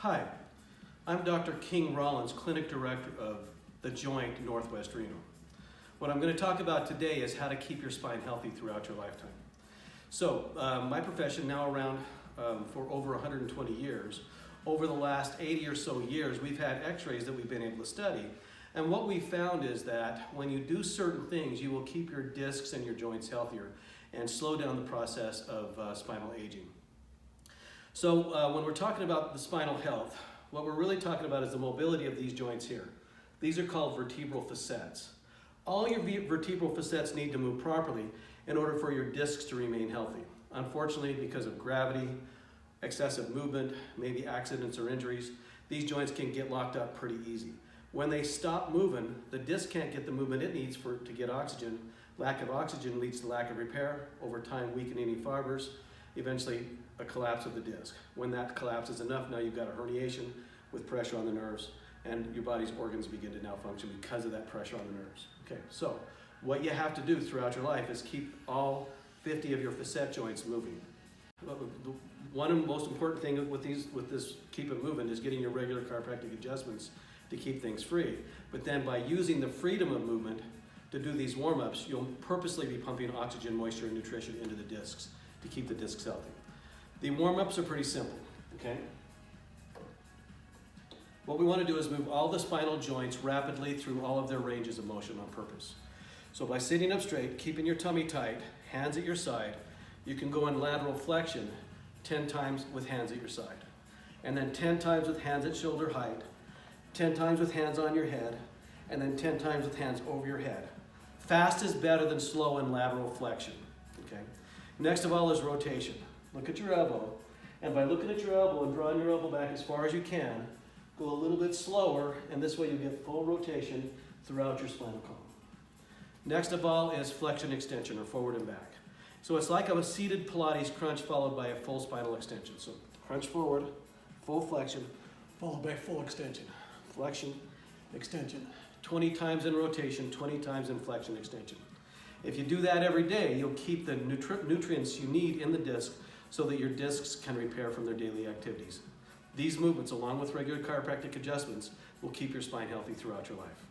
Hi, I'm Dr. King Rollins, Clinic Director of the Joint Northwest Reno. What I'm going to talk about today is how to keep your spine healthy throughout your lifetime. So, my profession now around for over 120 years. Over the last 80 or so years, we've had x-rays that we've been able to study. And what we found is that when you do certain things, you will keep your discs and your joints healthier and slow down the process of spinal aging. So when we're talking about the spinal health, what we're really talking about is the mobility of these joints here. These are called vertebral facets. All your vertebral facets need to move properly in order for your discs to remain healthy. Unfortunately, because of gravity, excessive movement, maybe accidents or injuries, these joints can get locked up pretty easy. When they stop moving, the disc can't get the movement it needs to get oxygen. Lack of oxygen leads to lack of repair, over time weakening fibers, eventually a collapse of the disc. When that collapses enough, now you've got a herniation with pressure on the nerves, and your body's organs begin to now function because of that pressure on the nerves. Okay, so what you have to do throughout your life is keep all 50 of your facet joints moving. One of the most important thing with this keep it moving is getting your regular chiropractic adjustments to keep things free. But then by using the freedom of movement to do these warm-ups, you'll purposely be pumping oxygen, moisture, and nutrition into the discs to keep the discs healthy. The warm-ups are pretty simple, okay? What we want to do is move all the spinal joints rapidly through all of their ranges of motion on purpose. So by sitting up straight, keeping your tummy tight, hands at your side, you can go in lateral flexion 10 times with hands at your side. And then 10 times with hands at shoulder height, 10 times with hands on your head, and then 10 times with hands over your head. Fast is better than slow in lateral flexion, okay? Next of all is rotation. Look at your elbow, and by looking at your elbow and drawing your elbow back as far as you can, go a little bit slower, and this way you get full rotation throughout your spinal column. Next of all is flexion extension, or forward and back. So it's like a seated Pilates crunch followed by a full spinal extension. So crunch forward, full flexion, followed by full extension. Flexion, extension. 20 times in rotation, 20 times in flexion extension. If you do that every day, you'll keep the nutrients you need in the disc so that your discs can repair from their daily activities. These movements, along with regular chiropractic adjustments, will keep your spine healthy throughout your life.